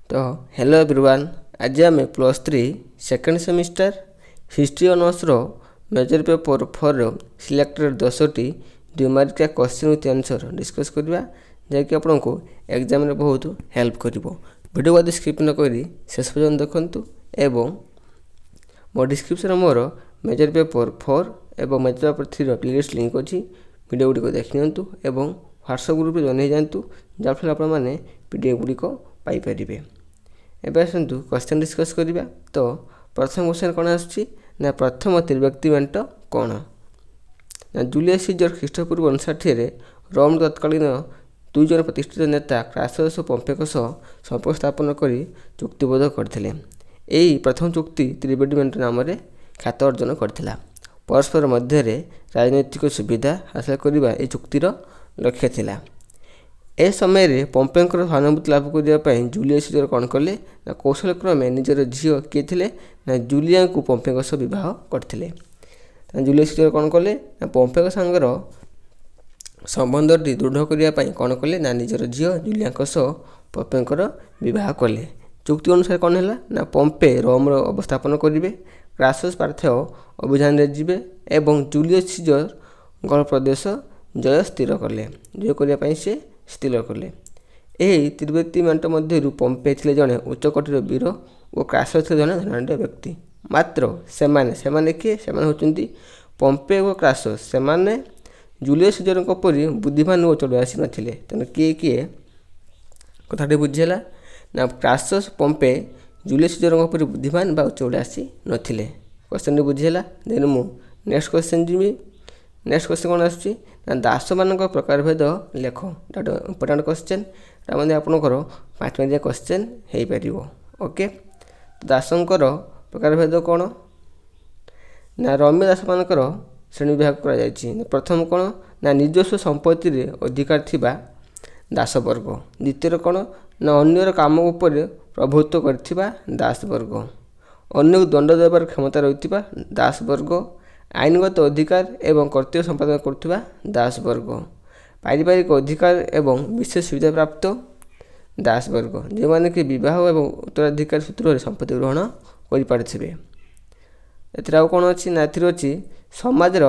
तो hello everyone, आज आम +3 second semester history honours major paper 4 selected 10टी 2 मार्किया क्वेश्चन विथ आंसर डिस्कस करवा जैकि आपको एग्जाम में बहुत हेल्प कर वीडियो को स्किप न करी शेष पर्यटन देखूँ एवं मो डिस्क्रिप्शन मोर मेजर पेपर 4 एवं मेजर पेपर 3 प्लेलिस्ट लिंक अच्छी वीडियो गुड़िक देखी नियंतु एवं व्हाट्सएप ग्रुप जॉइन हो जातु जहाँफल आपने पीडीएफ गुड़िक पाइपर। एवं आसतु क्वेश्चन डिस्कस करवा। तो प्रथम क्वेश्चन कौन आसना प्रथम त्रिव्यक्ति मेंट कौन ना जूलियस सीजर ख्रीष्टपूर्व 59 रोम तत्कालीन 2 जन प्रतिष्ठित नेता क्रासस और पम्पेक संपर्क स्थापन कर चुक्तिबद्ध करते। यही प्रथम चुक्ति त्रिवेदी मेंट नाम ख्यात अर्जन करथिला। परस्पर मध्य राजनैतिक सुविधा हासिल करने यह चुक्तिर लक्ष्य थिला। ए समय पम्पेंकर सहानुभूति लाभ करने जूलियस सीजर कौन कले ना कौशल क्रमे निजर झील किए थे ना जूलिया को पम्पेक विवाह करते। जूलियस सीजर कौन कले ना पम्पेक सांगर संबंधटी दृढ़ करने कौन कले ना निजर झील जूलिया पम्पेंकर विवाह कले। चुक्ति अनुसार कौन है ना पम्पे रोम अवस्थापन करेंगे, क्रासस पार्थेय अभियान जीवे एवं जूलियस सीजर गल प्रदेश जय स्थिर कले जय करने से स्थिर कले। यही त्रिव्यक्ति मेंट मध्य पम्पे थे जड़े उच्चकोटीर वीर और क्रासस थे जड़े धनाढ़ व्यक्ति। मात्र सेमाने किए होती पम्पे और क्रासस सेमाने जूलियस सीजर परी बुद्धिमान और चढ़ आसी नथिले। तेणु किए किए कथाटी बुझीगला ना क्रासस पम्पे जूलियस सीजर परी बुद्धिमान बा चढ़ आसी नथिले। क्वेश्चन बुझीगला। देन मु नेक्स्ट क्वेश्चन जी। नेक्स्ट क्वेश्चन कौन आसुची ना दास मान प्रकार भेद लेख। दैट इंपोर्टेंट क्वेश्चन आपंकर 5 मार्किया क्वेश्चन हो पार। ओके, दासंकर प्रकार भेद कौन ना रम्य दास मानकर श्रेणी विभाग कर प्रथम कौन ना निजस्व संपत्ति अधिकार थिबा दास वर्ग। द्वितीय कौन ना अन्यर काम उपर प्रभुत्व करथिबा दास वर्ग। अन्य दंड देवार क्षमता रही दास वर्ग। आईनगत अधिकार एवं कर्तव्य संपादन करथिबा दास वर्ग। पारिवारिक अधिकार एवं विशेष सुविधा प्राप्त दास वर्ग जो माने कि विवाह एवं उत्तराधिकार सूत्र संपत्ति ग्रहण कर पारे। एथरा कौन अच्छी ना अच्छी समाजर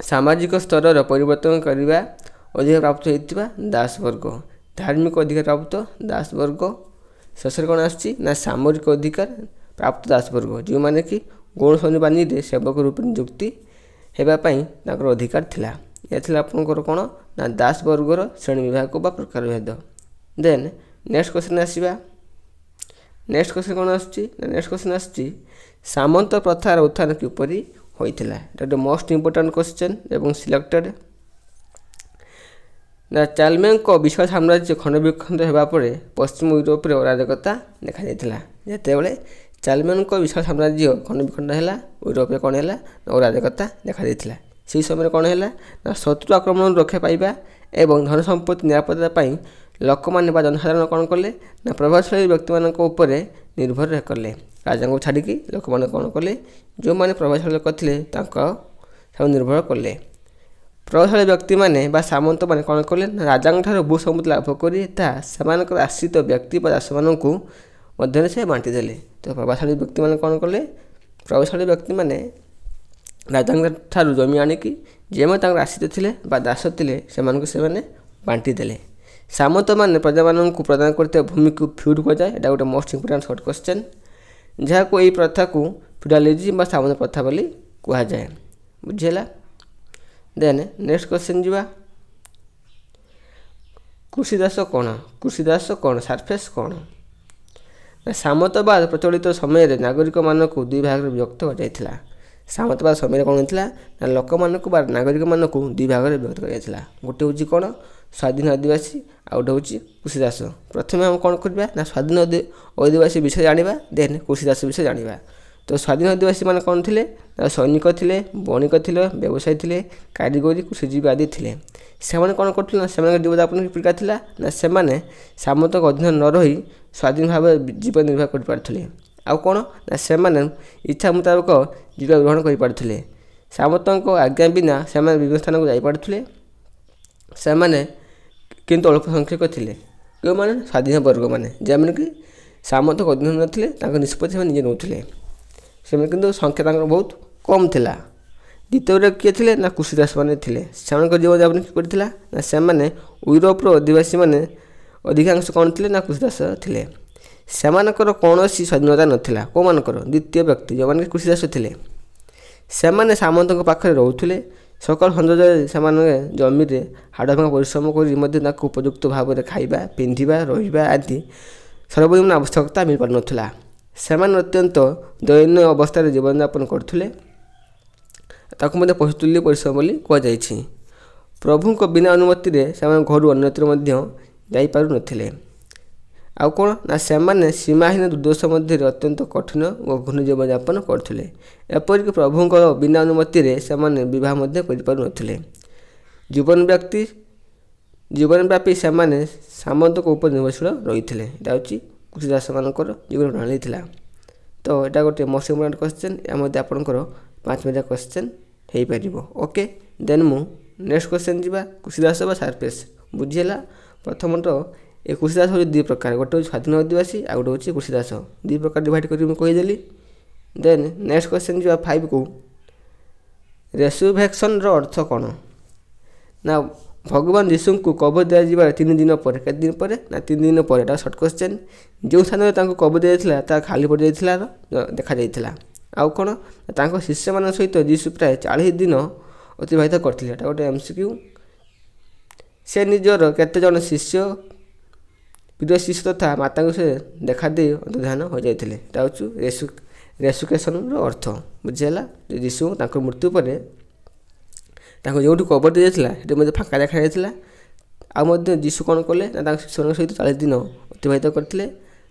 सामाजिक स्तर परिवर्तन करने अधिकार प्राप्त होता दास वर्ग। धार्मिक अधिकार प्राप्त दास वर्ग। शेष कौन आसची ना सामरिक अधिकार प्राप्त दास वर्ग जो माने कि गौण सैन्य बाहिनी सेवक रूप नियुक्ति होगापाई अधिकार थिला। यह थिला आपंकर कौन ना दास वर्गर श्रेणी विभाग बा प्रकार भेद। देन नेक्स्ट क्वेश्चन आसवा। नेक्स्ट क्वेश्चन कौन आसची ना नेक्स्ट क्वेश्चन आसची सामंत प्रथार उत्थान किपरि होइथिला। दैट मोस्ट इंपोर्टेंट क्वेश्चन एवं सिलेक्टेड। ना चार्लेमेंक विशाल साम्राज्य खंड विखंड होगा पर पश्चिम यूरोप में अराजकता देखा जाता। जितेबाला चार्लेमेंक विशाल साम्राज्य खंड विखंड है यूरोप में कौन है अराजकता देखा जाता। से समय कौन है ना शत्रु आक्रमण रक्षा पाइबा एवं धन संपत्ति निरापत्ता लोक मैंने जनसाधारण कौन कले ना प्रभावशाली व्यक्ति मान निर्भर कले। राजा को छाड़ी लोक मैंने कौन कले जो मैंने प्रभावशाली लोक थे निर्भर कले। प्रभावशाली व्यक्ति मैंने सामंत मैंने कौन कले राजा भू संपत्ति लाभ कर आश्रित व्यक्ति दास मानू मध्य से बांटी देले। तो प्रभावशाली व्यक्ति मैंने कौन कले प्रभावशाली व्यक्ति मैंने राजा जमी आणिकी जेमे आश्रित थे दास थे से बांटी देले। सामंत मैंने प्रजा मानू प्रदान करते भूमि को फ्यूड कहुए। यहाँ गोटे मोस्ट इंपोर्टेंट शॉर्ट क्वेश्चन जहाँ को यही प्रथा को फ्यूडालिज्म सामंत प्रथा बोली कहुए। बुझीगला। देन नेक्स्ट क्वेश्चन जीवा। कृषिदास कौन कृषिदास कौन सरफेस कौन सामंतवाद प्रचलित समय नागरिक मानक 2 भाग में विभक्त कर सामंतवाद समय कौन होता ना लोक मानक नागरिक मानक 2 भाग में विभक्त कर गोटे हूँ कौन स्वाधीन आदिवासी आउ गोटे हूँ कृषिदास। प्रथम हम कौन करवा ना स्वाधीन आदिवासी विषय जाना देन कृषिदास विषय जाना। तो स्वाधीन आदिवासी मान कौन थे ना सैनिक थे बणिक थे व्यवसायी थे कारीगरी कृषिजीवी आदि थे। से कौन करते जीवनयापन प्रक्रिया थिला ना से सामंत अधीन न रही स्वाधीन भाव जीवन निर्वाह कर पारे। आउ कौन ना से इच्छा मुताबक जीवन ग्रहण कर पारे। सामंत आज्ञा बिना से विभिन्न स्थान को जापारे। से किंतु अल्प संख्यक थे କେଉଁମାନେ? ସ୍ୱାଧୀନ ବର୍ଗମାନେ, ଯେଉଁମାନେ କି ସାମନ୍ତଙ୍କ ଅଧୀନ ନଥିଲେ, ତାଙ୍କ ନିଷ୍ପତ୍ତି ସେମାନେ ନିଜେ ନେଉଥିଲେ। ସେମାନେ କିନ୍ତୁ ସଂଖ୍ୟା ତାଙ୍କର ବହୁତ କମ୍ ଥିଲା। ଦ୍ୱିତୀୟରେ କିଏ ଥିଲେ? ନା କୃଷିଦାସମାନେ ଥିଲେ। ସେମାନଙ୍କ ଜୀବନଯାପନ କିପରି ଥିଲା? ନା ସେମାନେ ୟୁରୋପର ଅଧିବାସୀମାନେ ଅଧିକାଂଶ କ'ଣ ଥିଲେ? ନା କୃଷିଦାସ ଥିଲେ। ସେମାନଙ୍କର କୌଣସି ସ୍ୱାଧୀନତା ନଥିଲା। କେଉଁମାନଙ୍କର? ଦ୍ୱିତୀୟ ବ୍ୟକ୍ତି ଯେଉଁମାନେ କୃଷିଦାସ ଥିଲେ। ସେମାନେ ସାମନ୍ତଙ୍କ ପାଖରେ ରହୁଥିଲେ। ସକାଳ ସଞ୍ଜ ସେମାନେ ଜମିରେ ହାଡ଼ଭଙ୍ଗା ପରିଶ୍ରମ କରି ମଧ୍ୟ ତାଙ୍କୁ ଉପଯୁକ୍ତ ଭାବରେ ଖାଇବା, ପିନ୍ଧିବା, ରହିବା ଆଦି ସର୍ବନିମ୍ନ ଆବଶ୍ୟକତା ମିଳିପାରୁନଥିଲା। ସେମାନେ ଅତ୍ୟନ୍ତ ଦୟନୀୟ ଅବସ୍ଥାରେ ଜୀବନଯାପନ କରୁଥିଲେ। ତାକୁ ମଧ୍ୟ ପଶୁତୁଲ୍ୟ ପରିଶ୍ରମ ବୋଲି କୁହାଯାଇଛି। ପ୍ରଭୁଙ୍କ ବିନା ଅନୁମତିରେ ସେମାନେ ଘରୁ ଅନ୍ୟତ୍ର ମଧ୍ୟ ଯାଇପାରୁନଥିଲେ। ଆଉ କ'ଣ? ନା ସେମାନେ ସୀମାହୀନ ଦୁର୍ଦ୍ଦଶା ମଧ୍ୟରେ ଅତ୍ୟନ୍ତ କଠିନ ଓ ଘୃଣ୍ୟ ଜୀବନଯାପନ କରୁଥିଲେ। ଏପରିକି ପ୍ରଭୁଙ୍କ ବିନା ଅନୁମତିରେ ସେମାନେ ବିବାହ ମଧ୍ୟ କରିପାରୁନଥିଲେ। ଜୀବନବ୍ୟାପୀ ସେମାନେ ସାମନ୍ତଙ୍କ ଉପରେ ନିର୍ଭରଶୀଳ ରହିଥିଲେ। ଏଇଟା ହେଉଛି କୃଷିଦାସମାନଙ୍କର ଜୀବନ ପ୍ରଣାଳୀ ଥିଲା। ତ ଏଇଟା ଗୋଟେ ମୋଷ୍ଟ ଇମ୍ପୋର୍ଟାଣ୍ଟ କ୍ୱେଶ୍ଚନ୍। ଏହା ମଧ୍ୟ ଆପଣଙ୍କର 5 ମାର୍କିଆ କ୍ୱେଶ୍ଚନ୍ ହେଇପାରିବ। ଓକେ, ଦେନ୍ ମୁଁ ନେକ୍ସଟ କ୍ୱେଶ୍ଚନ୍ ଯିବା। କୃଷିଦାସ ବା ସାର୍ପେସ୍ ବୁଝିହେଲା। ପ୍ରଥମତଃ ଏ କୃଷିଦାସ ହେଉଛି ଦୁଇ ପ୍ରକାର। ଗୋଟେ ହେଉଛି ସ୍ୱାଧୀନ ଅଧିବାସୀ, ଆଉ ଗୋଟେ ହେଉଛି କୃଷିଦାସ। ଦୁଇ ପ୍ରକାର ଡିଭାଇଡ଼ କରି ମୁଁ କହିଦେଲି। ଦେନ୍ ନେକ୍ସଟ କ୍ୱେଶ୍ଚନ୍ ଯିବା 5କୁ। ରେସୁରେକ୍ସନ୍ର ଅର୍ଥ କ'ଣ? ନା ଭଗବାନ ଯୀଶୁଙ୍କୁ କବର ଦିଆଯିବାର 3 ଦିନ ପରେ। କେତେ ଦିନ ପରେ? ନା 3 ଦିନ ପରେ। ଏଇଟା ସର୍ଟ କ୍ୱେଶ୍ଚନ୍। ଯେଉଁ ସ୍ଥାନରେ ତାଙ୍କୁ କବର ଦିଆଯାଇଥିଲା ତାହା ଖାଲି ପଡ଼ିଯାଇଥିଲା ଦେଖାଯାଇଥିଲା। ଆଉ କ'ଣ? ତାଙ୍କ ଶିଷ୍ୟମାନଙ୍କ ସହିତ ଯୀଶୁ ପ୍ରାୟ 40 ଦିନ ଅତିବାହିତ କରିଥିଲେ। ଏଇଟା ଗୋଟେ MCQ। ସେ ନିଜର କେତେଜଣ ପ୍ରିୟ ଶିଷ୍ୟ ତଥା ମାତାଙ୍କୁ ସେ ଦେଖାଦେଇ ଅନ୍ତର୍ଧାନ ହୋଇଯାଇଥିଲେ। ଏଇଟା ହେଉଛି ରେସୁରେକ୍ସନ୍ର ଅର୍ଥ। ବୁଝିହେଲା। ଯୀଶୁ ତାଙ୍କ ମୃତ୍ୟୁ ପରେ ତାଙ୍କୁ ଯେଉଁଠି କବର ଦିଆଯାଇଥିଲା ସେଠି ମଧ୍ୟ ଫାଙ୍କା ଦେଖାଯାଇଥିଲା। ଆଉ ମଧ୍ୟ ଯୀଶୁ କ'ଣ କଲେ? ନା ତାଙ୍କ ଶିଷ୍ୟମାନଙ୍କ ସହିତ 40 ଦିନ ଅତିବାହିତ କରିଥିଲେ।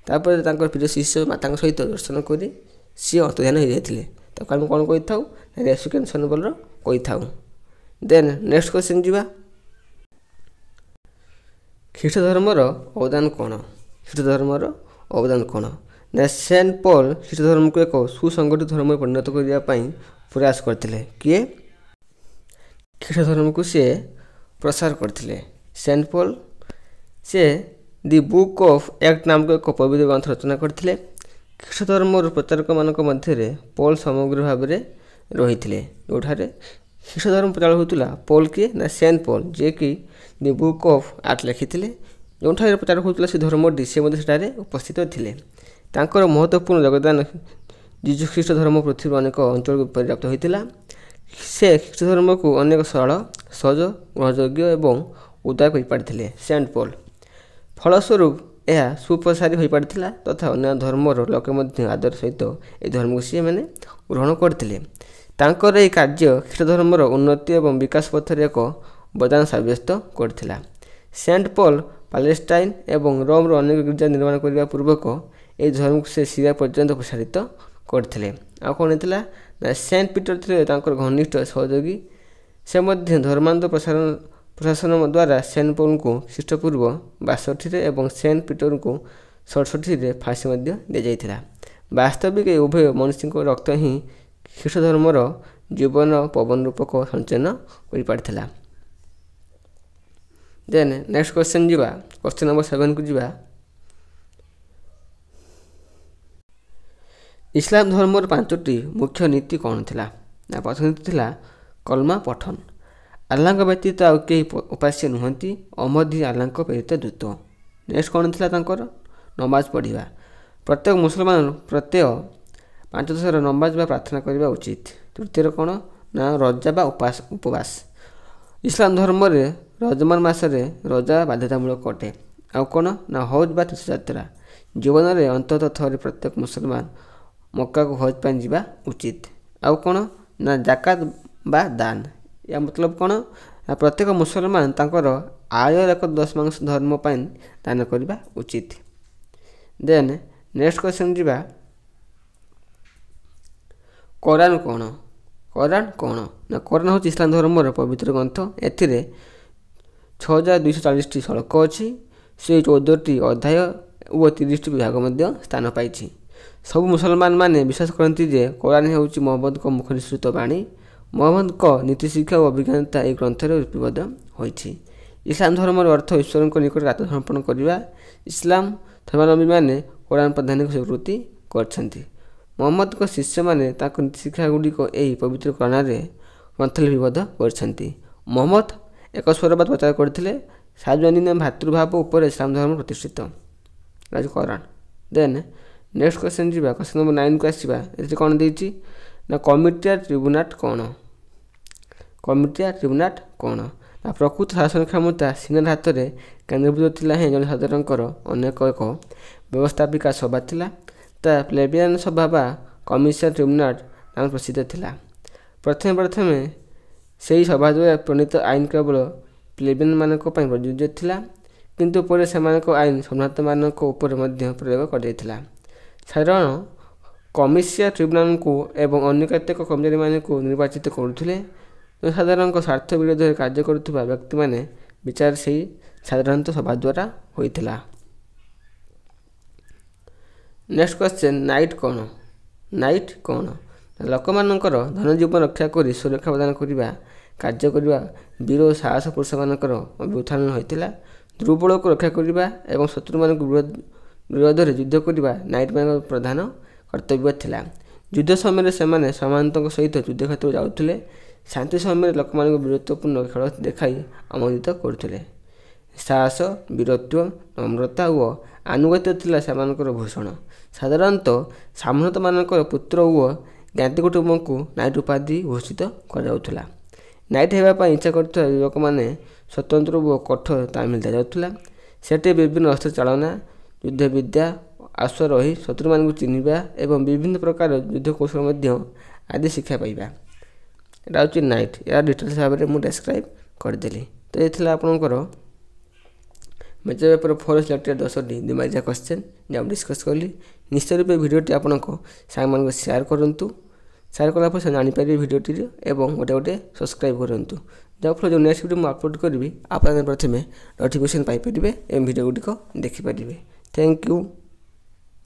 ତାପରେ ତାଙ୍କର ପ୍ରିୟ ଶିଷ୍ୟ ମାତାଙ୍କ ସହିତ ଦର୍ଶନ କରି ସିଏ ଅନ୍ତର୍ଧାନ ହୋଇଯାଇଥିଲେ। ତାକୁ ଆମେ କ'ଣ କହିଥାଉ? ରେସୁରେକ୍ସନ୍ ବୋଲି କହିଥାଉ। ଦେନ୍ ନେକ୍ସଟ କ୍ୱେଶ୍ଚନ୍ ଯିବା। ଖ୍ରୀଷ୍ଟ ଧର୍ମର ଅବଦାନ କ'ଣ? ଖ୍ରୀଷ୍ଟ ଧର୍ମର ଅବଦାନ କ'ଣ? ନା ସେଣ୍ଟ ପଲ୍ ଖ୍ରୀଷ୍ଟ ଧର୍ମକୁ ଏକ ସୁସଂଗଠିତ ଧର୍ମରେ ପରିଣତ କରିବା ପାଇଁ ପ୍ରୟାସ କରିଥିଲେ। କିଏ? ଖ୍ରୀଷ୍ଟ ଧର୍ମକୁ ସେ ପ୍ରସାର କରିଥିଲେ। ସେଣ୍ଟ ପଲ୍ ସେ ଦି ବୁକ୍ ଅଫ୍ ଆକ୍ଟ ନାମକ ଏକ ପବିତ୍ର ଗ୍ରନ୍ଥ ରଚନା କରିଥିଲେ। ଖ୍ରୀଷ୍ଟ ଧର୍ମର ପ୍ରଚାରକମାନଙ୍କ ମଧ୍ୟରେ ପଲ୍ ସମଗ୍ର ଭାବରେ ରହିଥିଲେ। ଯେଉଁଠାରେ ଖ୍ରୀଷ୍ଟ ଧର୍ମ ପ୍ରଚାର ହେଉଥିଲା, ପଲ୍ କିଏ? ନା ସେଣ୍ଟ ପଲ୍, ଯିଏକି ଦି ବୁକ୍ ଅଫ୍ ଆକ୍ଟ ଲେଖିଥିଲେ। ଯେଉଁଠାରେ ପ୍ରଚାର ହେଉଥିଲା ସେ ଧର୍ମଟି, ସେ ମଧ୍ୟ ସେଠାରେ ଉପସ୍ଥିତ ଥିଲେ। ତାଙ୍କର ମହତ୍ତ୍ୱପୂର୍ଣ୍ଣ ଯୋଗଦାନ ଯୀଶୁ ଖ୍ରୀଷ୍ଟ ଧର୍ମ ପୃଥିବୀର ଅନେକ ଅଞ୍ଚଳକୁ ପରିବ୍ୟାପ୍ତ ହୋଇଥିଲା। ସେ ଖ୍ରୀଷ୍ଟ ଧର୍ମକୁ ଅନେକ ସରଳ, ସହଜ, ଗ୍ରହଣଯୋଗ୍ୟ ଏବଂ ଉଦାର କରିପାରିଥିଲେ। ସେଣ୍ଟ ପଲ୍ ଫଳସ୍ୱରୂପ ଏହା ସୁପ୍ରସାରୀ ହୋଇପାରିଥିଲା ତଥା ଅନ୍ୟ ଧର୍ମର ଲୋକେ ମଧ୍ୟ ଆଦର ସହିତ ଏହି ଧର୍ମକୁ ସେମାନେ ଗ୍ରହଣ କରିଥିଲେ। ତାଙ୍କର ଏହି କାର୍ଯ୍ୟ ଖ୍ରୀଷ୍ଟ ଧର୍ମର ଉନ୍ନତି ଏବଂ ବିକାଶ ପଥରେ ଏକ ବଦାନ ସାବ୍ୟସ୍ତ କରିଥିଲା। ସେଣ୍ଟ ପଲ୍ ପାଲେଷ୍ଟାଇନ୍ ଏବଂ ରୋମର ଅନେକ ଗିର୍ଜା ନିର୍ମାଣ କରିବା ପୂର୍ବକ ଏହି ଧର୍ମକୁ ସେ ସିରିଆ ପର୍ଯ୍ୟନ୍ତ ପ୍ରସାରିତ କରିଥିଲେ। ଆଉ କ'ଣ ହେଇଥିଲା? ନା ସେଣ୍ଟ ପିଟର ଥିଲେ ତାଙ୍କର ଘନିଷ୍ଠ ସହଯୋଗୀ। ସେ ମଧ୍ୟ ଧର୍ମାନ୍ତର ପ୍ରଶାସନ ଦ୍ୱାରା ସେଣ୍ଟ ପଲ୍ଙ୍କୁ ଖ୍ରୀଷ୍ଟପୂର୍ବ 62 ଏବଂ ସେଣ୍ଟ ପିଟରଙ୍କୁ 67 ଫାଶୀ ମଧ୍ୟ ଦିଆଯାଇଥିଲା। ବାସ୍ତବିକ ଏହି ଉଭୟ ମନୁଷ୍ୟଙ୍କ ରକ୍ତ ହିଁ ଖ୍ରୀଷ୍ଟ ଧର୍ମର ଜୀବନ ପବନ ରୂପକ ସଞ୍ଚୟନ କରିପାରିଥିଲା। ଦେନ୍ ନେକ୍ସଟ କ୍ୱେଶ୍ଚନ୍ ଯିବା। କ୍ୱେଶ୍ଚନ୍ ନମ୍ବର 7କୁ ଯିବା। ଇସଲାମ ଧର୍ମର 5ଟି ମୁଖ୍ୟ ନୀତି କ'ଣ ଥିଲା? ନା ପ୍ରଥମ ନୀତି ଥିଲା କଲମା ପଠନ। ଆଲ୍ଲାହଙ୍କ ବ୍ୟତୀତ ଆଉ କେହି ଉପାସ୍ୟ ନୁହନ୍ତି, ଅହମ୍ମଦ ହିଁ ଆଲ୍ଲାହଙ୍କ ପ୍ରେରିତ ଦୂତ। ନେକ୍ସଟ କ'ଣ ଥିଲା ତାଙ୍କର? ନମାଜ ପଢ଼ିବା। ପ୍ରତ୍ୟେକ ମୁସଲମାନ ପ୍ରତ୍ୟେକ 5 ଥର ନମାଜ ବା ପ୍ରାର୍ଥନା କରିବା ଉଚିତ। ତୃତୀୟରେ କ'ଣ? ନା ରଜା ବା ଉପବାସ। ଇସଲାମ ଧର୍ମରେ ରଜମାନ ମାସରେ ରଜା ବାଧ୍ୟତାମୂଳକ ଅଟେ। ଆଉ କ'ଣ? ନା ହଜ୍ ବା ତୀର୍ଥଯାତ୍ରା। ଜୀବନରେ ଅନ୍ତତଃ ଥରେ ପ୍ରତ୍ୟେକ ମୁସଲମାନ ମକ୍କାକୁ ହଜ୍ ପାଇଁ ଯିବା ଉଚିତ। ଆଉ କ'ଣ? ନା ଜାକାତ ବା ଦାନ। ଏହା ମତଲବ କ'ଣ? ନା ପ୍ରତ୍ୟେକ ମୁସଲମାନ ତାଙ୍କର ଆୟର 1/10 ଧର୍ମ ପାଇଁ ଦାନ କରିବା ଉଚିତ। ଦେନ୍ ନେକ୍ସଟ କ୍ୱେଶ୍ଚନ୍ ଯିବା। କୋରାନ କ'ଣ? କୋରାନ କ'ଣ? ନା କୋରାନ ହେଉଛି ଇସଲାମ ଧର୍ମର ପବିତ୍ର ଗ୍ରନ୍ଥ। ଏଥିରେ 6240ଟି ଶ୍ଲୋକ ଅଛି। ସେ 14ଟି ଅଧ୍ୟାୟ ଓ 30ଟି ବିଭାଗ ମଧ୍ୟ ସ୍ଥାନ ପାଇଛି। ସବୁ ମୁସଲମାନ ମାନେ ବିଶ୍ୱାସ କରନ୍ତି ଯେ କୋରାନ ହେଉଛି ମହମ୍ମଦଙ୍କ ମୁଖ ନିଃସୃତ ବାଣୀ। ମହମ୍ମଦଙ୍କ ନୀତିଶିକ୍ଷା ଓ ଅଭିଜ୍ଞତା ଏହି ଗ୍ରନ୍ଥରେ ଲିପିବଦ୍ଧ ହୋଇଛି। ଇସଲାମ ଧର୍ମର ଅର୍ଥ ଈଶ୍ୱରଙ୍କ ନିକଟରେ ଆତ୍ମସମର୍ପଣ କରିବା। ଇସଲାମ ଧର୍ମାବଲମ୍ବୀମାନେ କୋରାନ ପ୍ରଧାନକୁ ସ୍ୱୀକୃତି କରିଛନ୍ତି। ମହମ୍ମଦଙ୍କ ଶିଷ୍ୟମାନେ ତାଙ୍କ ନୀତିଶିକ୍ଷାଗୁଡ଼ିକ ଏହି ପବିତ୍ର କୋରାନରେ ଗ୍ରନ୍ଥଲିପିବଦ୍ଧ କରିଛନ୍ତି। ମହମ୍ମଦ ଏକ ସ୍ୱରବାଦ ପ୍ରଚାର କରିଥିଲେ। ସାର୍ବଜନୀନ ଭାତୃଭାବ ଉପରେ ଇସଲାମ ଧର୍ମ ପ୍ରତିଷ୍ଠିତ କୋରାନ। ଦେନ୍ ନେକ୍ସଟ କ୍ୱେଶ୍ଚନ୍ ଯିବା, କ୍ୱେଶ୍ଚନ୍ ନମ୍ବର 9କୁ ଆସିବା। ଏଥିରେ କ'ଣ ଦେଇଛି ନା କମିଟିଆ ଟ୍ରିବ୍ୟୁନାଟ କ'ଣ? କମିଟିଆ ଟ୍ରିବ୍ୟୁନାଟ କ'ଣ? ନା ପ୍ରକୃତ ଶାସନ କ୍ଷମତା ସିନେଟ ହାତରେ କେନ୍ଦ୍ରୀଭୂତ ଥିଲା। ହିଁ ଜଣେ ସାଧାରଣଙ୍କର ଅନେକ ଏକ ବ୍ୟବସ୍ଥାପିକା ସଭା ଥିଲା। ତା ପ୍ଲେବିଆନ ସଭା ବା କମିଟିଆ ଟ୍ରିବ୍ୟୁନାଟ ନାମ ପ୍ରସିଦ୍ଧ ଥିଲା। ପ୍ରଥମେ ସେହି ସଭା ଦ୍ୱାରା ପ୍ରଣୀତ ଆଇନ କେବଳ ପ୍ଲେବିଆନମାନଙ୍କ ପାଇଁ ପ୍ରଯୁଜ୍ୟ ଥିଲା, କିନ୍ତୁ ପରେ ସେମାନଙ୍କ ଆଇନ ସମ୍ଭ୍ରାନ୍ତମାନଙ୍କ ଉପରେ ମଧ୍ୟ ପ୍ରୟୋଗ କରାଯାଇଥିଲା। ସାଧାରଣ କମିଟିଆ ଟ୍ରିବ୍ୟୁନାଲକୁ ଏବଂ ଅନ୍ୟ କେତେକ କର୍ମଚାରୀମାନଙ୍କୁ ନିର୍ବାଚିତ କରୁଥିଲେ। ଜନସାଧାରଣଙ୍କ ସ୍ୱାର୍ଥ ବିରୋଧରେ କାର୍ଯ୍ୟ କରୁଥିବା ବ୍ୟକ୍ତିମାନେ ବିଚାର ସେହି ସାଧାରଣତଃ ସଭା ଦ୍ୱାରା ହୋଇଥିଲା। ନେକ୍ସଟ କ୍ୱେଶ୍ଚନ୍, ନାଇଟ୍ କ'ଣ? ନାଇଟ୍ କ'ଣ? ଲୋକମାନଙ୍କର ଧନଜୀବନ ରକ୍ଷା କରି ସୁରକ୍ଷା ପ୍ରଦାନ କରିବା କାର୍ଯ୍ୟ କରିବା ବୀର ଓ ସାହସ ପୁରୁଷମାନଙ୍କର ଅଭ୍ୟୁତ୍ଥାନ ହୋଇଥିଲା। ଦୁର୍ବଳକୁ ରକ୍ଷା କରିବା ଏବଂ ଶତ୍ରୁମାନଙ୍କ ବିରୋଧରେ ଯୁଦ୍ଧ କରିବା ନାଇଟ୍ମାନଙ୍କ ପ୍ରଧାନ କର୍ତ୍ତବ୍ୟ ଥିଲା। ଯୁଦ୍ଧ ସମୟରେ ସେମାନେ ସାମନ୍ତଙ୍କ ସହିତ ଯୁଦ୍ଧକ୍ଷେତ୍ରକୁ ଯାଉଥିଲେ। ଶାନ୍ତି ସମୟରେ ଲୋକମାନଙ୍କୁ ବୀରତ୍ୱପୂର୍ଣ୍ଣ ଖେଳ ଦେଖାଇ ଆମୋଦିତ କରୁଥିଲେ। ସାହସ, ବୀରତ୍ୱ, ନମ୍ରତା ଓ ଆନୁଗତ୍ୟ ଥିଲା ସେମାନଙ୍କର ଭୂଷଣ। ସାଧାରଣତଃ ସାମନ୍ତମାନଙ୍କର ପୁତ୍ର ଓ ଜ୍ଞାତି କୁଟୁମ୍ବଙ୍କୁ ନାଇଟ୍ ଉପାଧି ଭୂଷିତ କରାଯାଉଥିଲା। ନାଇଟ୍ ହେବା ପାଇଁ ଇଚ୍ଛା କରୁଥିବା ଯୁବକମାନେ ସ୍ୱତନ୍ତ୍ର ଓ କଠୋର ତାଲିମ ଦିଆଯାଉଥିଲା। ସେଠି ବିଭିନ୍ନ ଅସ୍ତ୍ର ଚାଳନା, ଯୁଦ୍ଧବିଦ୍ୟା, ଆଶ୍ୱାରୋହୀ, ଶତ୍ରୁମାନଙ୍କୁ ଚିହ୍ନିବା ଏବଂ ବିଭିନ୍ନ ପ୍ରକାର ଯୁଦ୍ଧ କୌଶଳ ମଧ୍ୟ ଆଦି ଶିକ୍ଷା ପାଇବା। ଏଇଟା ହେଉଛି ନାଇଟ୍। ଏହା ଡିଟେଲ୍ସ ଭାବରେ ମୁଁ ଡେସ୍କ୍ରାଇବ୍ କରିଦେଲି। ତ ଏ ଥିଲା ଆପଣଙ୍କର ମେଜର ପେପର 4 ସିଲେକ୍ଟେଡ଼ 10ଟି ଦିମାଗିଆ କ୍ୱେଶ୍ଚନ୍ ଯାହା ମୁଁ ଡିସ୍କସ୍ କଲି। ନିଶ୍ଚିତ ରୂପେ ଭିଡ଼ିଓଟି ଆପଣଙ୍କ ସାଙ୍ଗମାନଙ୍କୁ ସେୟାର କରନ୍ତୁ। ସେୟାର କଲା ପରେ ସେ ଜାଣିପାରିବେ ଭିଡ଼ିଓଟିରେ ଏବଂ ଗୋଟେ ସବସ୍କ୍ରାଇବ୍ କରନ୍ତୁ। ଯାହାଫଳରେ ଯେଉଁ ନେକ୍ସଟ ଭିଡ଼ିଓ ମୁଁ ଅପଲୋଡ଼ କରିବି ଆପଣ ପ୍ରଥମେ ନୋଟିଫିକେସନ୍ ପାଇପାରିବେ ଏବଂ ଭିଡ଼ିଓ ଗୁଡ଼ିକ ଦେଖିପାରିବେ। Thank you.